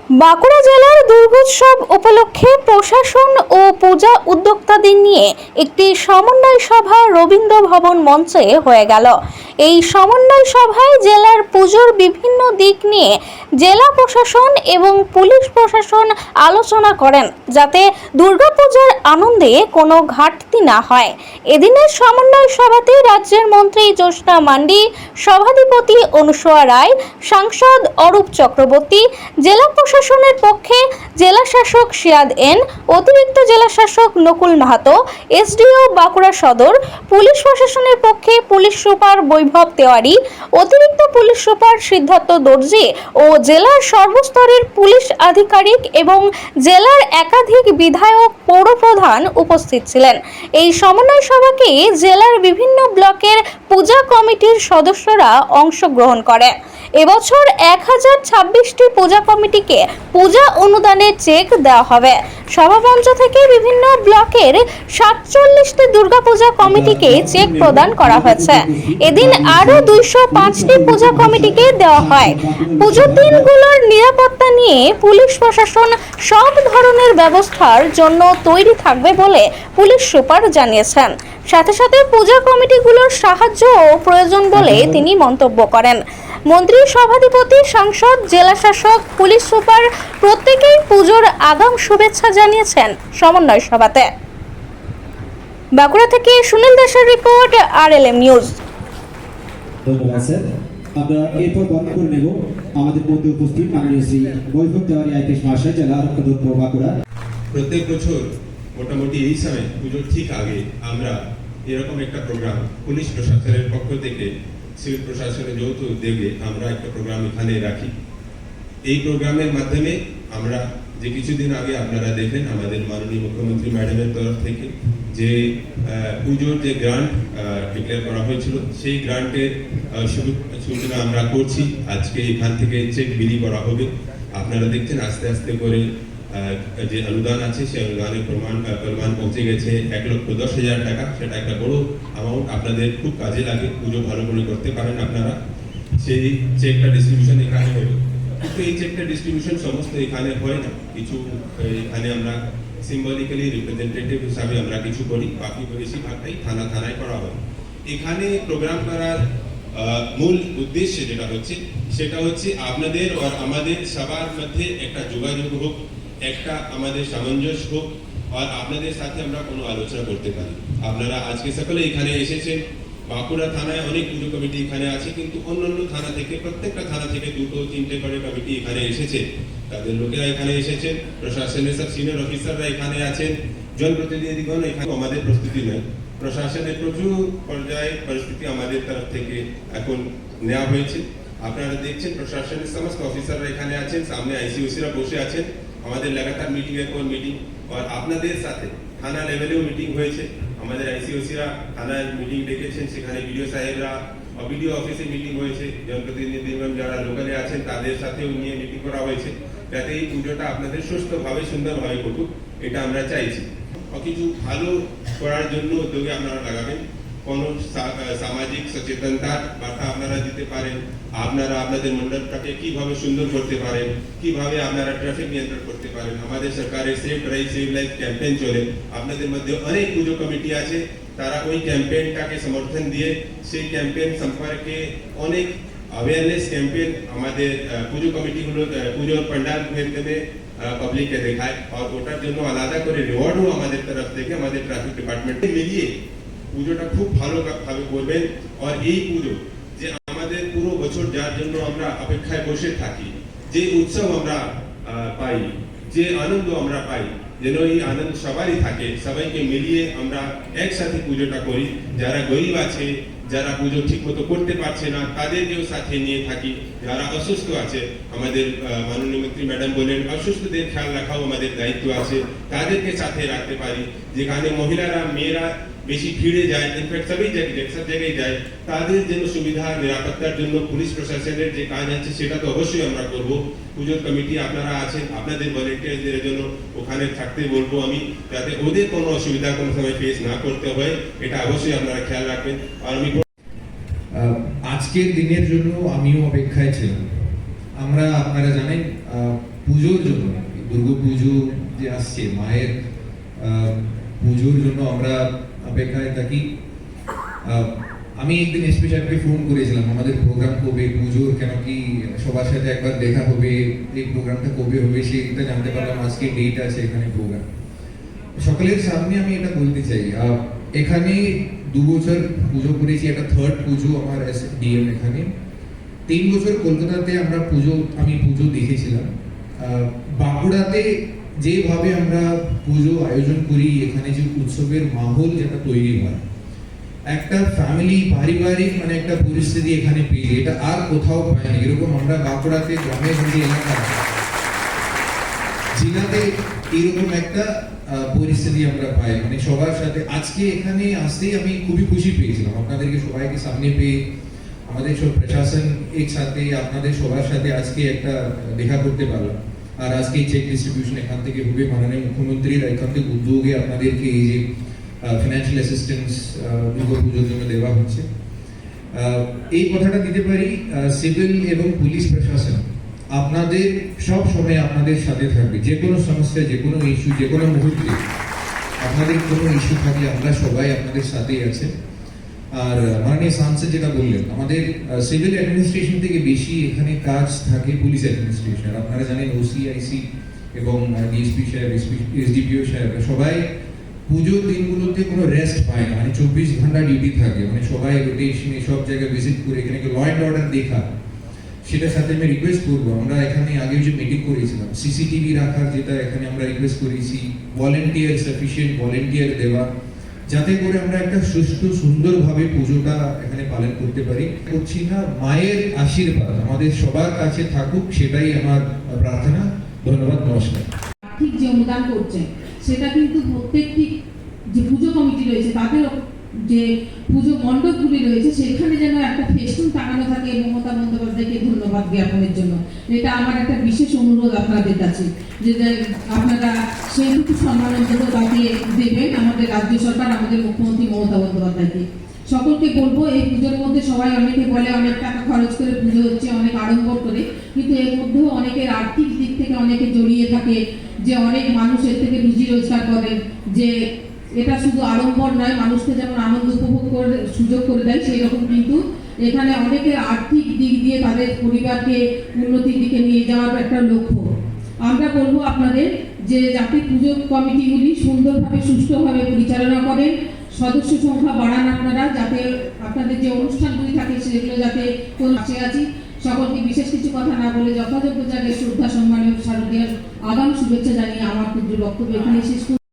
বাঁকুড়া জেলার দুর্গোৎসব উপলক্ষে প্রশাসন ও পূজা উদ্যোক্তাদের নিয়ে একটি সমন্বয় সভা রবীন্দ্র ভবন মঞ্চে হয়ে গেল। এই সমন্বয় সভায় জেলার পুজোর বিভিন্ন দিক নিয়ে জেলা প্রশাসন এবং পুলিশ প্রশাসন আলোচনা করেন, যাতে দুর্গাপূজার আনন্দে কোনো ঘাটতি না হয়। এদিনের সমন্বয় সভাতে রাজ্যের মন্ত্রী জ্যোৎস্না মান্ডি, সভাধিপতি অনুসুয়া রায়, সাংসদ অরূপ চক্রবর্তী, জেলা প্রশাসনের পক্ষে জেলা শাসক সিয়াদ এন, অতিরিক্ত জেলা শাসক নকুল মাহাতো, এসডিও বাঁকুড়া সদর, পুলিশ প্রশাসনের পক্ষে পুলিশ সুপার বৈভব তেওয়ারি, অতিরিক্ত পুলিশ সুপার সিদ্ধার্থ দর্জি ও জেলার সর্বস্তরের পুলিশ আধিকারিক এবং জেলার একাধিক বিধায়ক, পৌরপ্রধান উপস্থিত ছিলেন। এই সমন্বয় সভাকে জেলার বিভিন্ন ব্লকের পূজা কমিটির সদস্যরা অংশগ্রহণ করে। এবছর 1026টি পূজা কমিটিকে পূজা অনুদানের চেক দেওয়া হবে। সভামঞ্চ থেকে বিভিন্ন ব্লকের 47টি দুর্গাপূজা কমিটিকে চেক প্রদান করা হয়েছে। এদিন আরও 205টি পূজা কমিটিকে দেওয়া হয়। পুজোর দিনগুলোর নিরাপত্তা নিয়ে পুলিশ প্রশাসন সব ধরনের ব্যবস্থার জন্য তৈরি থাকবে বলে পুলিশ সুপার জানিয়েছেন। সাথে সাথে পূজা কমিটিগুলোর সাহায্যও প্রয়োজন বলে তিনি মন্তব্য করেন। মন্ত্রী, সভাধিপতি, সাংসদ, জেলা শাসক, পুলিশ সুপার প্রত্যেকেই পুজোর আগাম শুভেচ্ছা জানিয়েছেন সমন্বয় সভাতে। বাঁকুড়া থেকে সুনীল দাসের রিপোর্ট, RLM নিউজ। ধন্যবাদ স্যার। আমরা এরপর বন্ধ করে নেব আমাদের মধ্যে উপস্থিত মাননীয় শ্রী বৈভব তেওয়ারি আইপিএস মহাশয়, জেলা আরক্ষাধ্যক্ষ বাঁকুড়া। প্রত্যেক বছর মোটামুটি এই সময় পুজোর ঠিক আগে আমরা এরকম একটা প্রোগ্রাম পুলিশ প্রশাসনের পক্ষ থেকে সিভিল প্রশাসনের যৌথ উদ্যোগে আমরা একটা প্রোগ্রাম এখানে রাখি। এই প্রোগ্রামের মাধ্যমে আমরা যে কিছুদিন আগে আপনারা দেখেন আমাদের মাননীয় মুখ্যমন্ত্রী ম্যাডামের তরফ থেকে যে পুজোর যে গ্রান্ট ডিক্লেয়ার করা হয়েছিল, সেই গ্রান্টের সূচনা আমরা করছি। আজকে এখান থেকে চেক বিলি করা হবে। আপনারা দেখছেন আস্তে আস্তে করে যে অনুদান আছে সেই অনুদানের পরিমাণ পৌঁছে গেছে 1,10,000 টাকা। সেটা একটা বড় অ্যামাউন্ট, আপনাদের খুব কাজে লাগে, পুজো ভালো করে করতে পারেন আপনারা। সেই চেকটা ডিস্ট্রিবিউশন এখানে হবে, কিন্তু এই চেকটা ডিস্ট্রিবিউশন সমস্ত এখানে হয় না। কিছু এখানে আমরা সিম্বলিক্যালি রিপ্রেজেন্টেটিভ হিসাবে আমরা কিছু করি, বাকি বেশিরভাগটাই থানায় করা হয়। এখানে প্রোগ্রাম করার মূল উদ্দেশ্য যেটা হচ্ছে সেটা হচ্ছে আপনাদের আর আমাদের সবার মধ্যে একটা যোগাযোগ হোক, একটা আমাদের সামঞ্জস্য হোক, আর আপনাদের সাথে আমরা কোনো আলোচনা করতে পারি। আপনারা আজকে সকলে এখানে এসেছেন। বাঁকুড়া থানায় অনেক পুজো কমিটি এখানে আছে, কিন্তু অন্যান্য থানা থেকে প্রত্যেকটা থানা থেকে 2-3টে করে কমিটি এখানে এসেছে। তাদের লোকেরা এখানে এসেছেন, প্রশাসনের সব সিনিয়র অফিসাররা এখানে আছেন, জনপ্রতিনিধিগণ এখানে। আমাদের প্রস্তুতি নেই, প্রশাসনের প্রচুর পর্যায়ে পরিস্থিতি আমাদের তরফ থেকে এখন নেওয়া হয়েছে। আপনারা দেখছেন প্রশাসনের সমস্ত অফিসাররা এখানে আছেন, সামনে আইসিওসিরা বসে আছেন। আমাদের লাগাতার মিটিং এর পর মিটিং, আর আপনাদের সাথে থানা লেভেলেও মিটিং হয়েছে। আমাদের আইসিওসিরা থানায় মিটিং ডেকেছেন, সেখানে বিডিও সাহেবরা বিডিও অফিসে মিটিং হয়েছে। জনপ্রতিনিধিগণ যারা লোকালে আছেন তাদের সাথেও নিয়ে মিটিং করা হয়েছে, যাতে এই পুজোটা আপনাদের সুস্থভাবে সুন্দরভাবে ঘটুক, এটা আমরা চাইছি। কিছু ভালো করার জন্য উদ্যোগে আপনারা লাগাবেন। কোনো সামাজিক সচেতনতার বার্তা আপনারা দিতে পারেন। আপনারা আপনাদের মণ্ডপটাকে কিভাবে সুন্দর করতে পারেন, কিভাবে আপনারা ট্রাফিক নিয়ন্ত্রণ করতে পারেন। আমাদের সরকারের save drive save life campaign চলে। আপনাদের মধ্যে অনেক পুজো কমিটি আছে, তারা ওই ক্যাম্পেইনটাকে সমর্থন দিয়ে সেই ক্যাম্পেইন সম্পর্কে অনেক অ্যাওয়ারনেস ক্যাম্পেইন আমাদের পুজো কমিটিগুলো পুজোর पंडाल में পাবলিককে দেখায়, আর ওটার জন্য আলাদা করে রিওয়ার্ডও আমাদের তরফ থেকে আমাদের ট্রাফিক ডিপার্টমেন্টে মিলিয়ে পুজোটা খুব ভালোভাবে করবেন। আর এই পুজো যে আমাদের পুরো বছর যার জন্য আমরা অপেক্ষায় বসে থাকি, যে উৎসব আমরা পাই, যে আনন্দ আমরা পাই, যেন এই আনন্দ সবারই থাকে। সবাইকে মিলিয়ে আমরা একসাথে পুজোটা করি। যারা গরিব আছে, যারা পুজো ঠিক মতো করতে পারছে না, তাদেরকেও সাথে নিয়ে থাকি। যারা অসুস্থ আছে, আমাদের মাননীয় মন্ত্রী ম্যাডাম বলেন অসুস্থদের খেয়াল রাখাও আমাদের দায়িত্ব আছে, তাদেরকে সাথে রাখতে পারি। যেখানে মহিলারা, মেয়েরা বেশি ভিড়ে যায়, ইনফ্যাক্ট সব জায়গায় যায়, তাদের জন্য সুবিধা নিরাপত্তার জন্য পুলিশ প্রশাসনের যে কাজ আছে সেটা তো অবশ্যই আমরা করব। পুজোর কমিটি আপনারা আছেন, আপনাদের ভলেন্টিয়ারদের জন্য ওখানে থাকতে বলবো আমি, যাতে ওদের কোনো অসুবিধা কোনো সময় ফেস না করতে হয়, এটা অবশ্যই আপনারা খেয়াল রাখবেন। আর আমি আজকের দিনের জন্য আমিও অপেক্ষায় ছিলাম। আমরা, আপনারা জানেন, পুজোর জন্য, দুর্গাপুজো যে আসছে, মায়ের পুজোর জন্য আমরা অপেক্ষায় থাকি। আমি একদিন এসপি সাহেবকে ফোন করেছিলাম আমাদের প্রোগ্রাম কবে, পুজোর কেন কি সবার সাথে একবার দেখা হবে, এই প্রোগ্রামটা কবে হবে সেটা জানতে পারলাম আজকে ডেট আছে এখানে প্রোগ্রাম। সকলের সামনে আমি এটা বলতে চাই, এখানে 2 বছর পুজো করেছি, এটা 3rd পুজো আমার ডিএম এখানে। 3 বছর কলকাতাতে আমি পুজো দেখেছিলাম। বাঁকুড়াতে যেভাবে আমরা পুজো আয়োজন করি, এখানে যে উৎসবের মাহল যেটা তৈরি হয়, একটা ফ্যামিলি পারিবারিক মানে একটা পরিস্থিতি এখানে পেয়ে, এটা আর কোথাও পাইনি। এরকম আমরা বাঁকুড়াতে গ্রামে গঞ্জে এলাকা জেলাতে এরকম একটা পরিস্থিতি আমরা পাই, মানে সবার সাথে। আজকে এখানে আসতেই আমি খুবই খুশি পেয়েছিলাম আপনাদেরকে সবাইকে সামনে পেয়ে, আমাদের সব প্রশাসন একসাথে আপনাদের সবার সাথে আজকে একটা দেখা করতে পারলাম। আর আজকে চেক ডিস্ট্রিবিউশন এখান থেকে হবে, মাননীয় মুখ্যমন্ত্রীর এখান থেকে উদ্যোগে আপনাদেরকে এই যে ফিনান্সিয়াল অ্যাসিস্ট্যান্স দুর্গাপুজোর জন্য দেওয়া হচ্ছে। এই কথাটা দিতে পারি, সিভিল এবং পুলিশ প্রশাসন আপনাদের সব সময় আপনাদের সাথে থাকবে। যে কোনো সমস্যা, যে কোনো ইস্যু, যে কোনো মুহূর্তে আপনাদের কোনো ইস্যু থাকলে আমরা সবাই আপনাদের সাথেই আছে। আর মাননীয় সাংসদ যেটা বললেন, আমাদের সিভিল অ্যাডমিনিস্ট্রেশন থেকে বেশি এখানে কাজ থাকে পুলিশ অ্যাডমিনিস্ট্রেশন। আপনারা জানেন ওসিআইসি এবং ডিএসপি সাহেব, এসডিপিও সাহেব সবাই পুজোর দিনগুলোতে কোনো রেস্ট পায় না, মানে 24 ঘন্টা ডিউটি থাকে, মানে সবাই রোটেশনে সব জায়গায় ভিজিট করে এখানে ল অ্যান্ড অর্ডার দেখা। সেটার সাথে আমি রিকোয়েস্ট করবো, আমরা এখানে আগে যে মিটিং করেছিলাম সিসিটিভি রাখার, যেটা এখানে আমরা রিকোয়েস্ট করেছি, ভলেন্টিয়ার সাফিসিয়েন্ট ভলেন্টিয়ার দেওয়া, যাতে করে আমরা একটা সুষ্ঠু সুন্দরভাবে পুজোটা এখানে পালন করতে পারি। করছি না, মায়ের আশীর্বাদ আমাদের সবার কাছে থাকুক, সেটাই আমার প্রার্থনা। ধন্যবাদ, নমস্কার। আর্থিক যে অনুদান করছে সেটা কিন্তু প্রত্যেকটি যে পুজো কমিটি রয়েছে তাদের যে পুজো মণ্ডপগুলি রয়েছে সেখানে যেন একটা ফেস্টুন টাঙানো থাকে মমতা বন্দ্যোপাধ্যায়কে ধন্যবাদ জ্ঞাপনের জন্য। এটা আমার একটা বিশেষ অনুরোধ আপনাদের কাছে, যে আপনারা সেইটুকু সম্মানজনক তাকে দেবেন আমাদের রাজ্য সরকার, আমাদের মুখ্যমন্ত্রী মমতা বন্দ্যোপাধ্যায়কে। সকলকে বলবো, এই পুজোর মধ্যে সবাই অনেকে বলে অনেক টাকা খরচ করে পুজো হচ্ছে, অনেক আড়ম্বর করে, কিন্তু এর মধ্যেও অনেকের আর্থিক দিক থেকে অনেকে জড়িয়ে থাকে, যে অনেক মানুষ এর থেকে রুজি রোজগার করেন, যে এটা শুধু আড়ম্বর নয়, মানুষকে যেমন আনন্দ উপভোগ করে সুযোগ করে দেয়, সেই রকম কিন্তু এখানে অনেকের আর্থিক দিক দিয়ে তাদের পরিবারকে উন্নতির দিকে নিয়ে যাওয়ার একটা লক্ষ্য। আমরা বলবো আপনাদের যে যাতে পুজো কমিটিগুলি সুন্দরভাবে সুষ্ঠুভাবে পরিচালনা করেন, সদস্য সংখ্যা বাড়ান আপনারা, যাতে আপনাদের যে অনুষ্ঠানগুলি থাকে সেগুলো যাতে কোন আছি। সকলকে বিশেষ কিছু কথা না বলে যথাযোগ্য জায়গায় শ্রদ্ধা সম্মানের শারদীয়ার আগাম শুভেচ্ছা জানিয়ে আমার ক্ষুদ্র বক্তব্য এখানে শেষ করছি।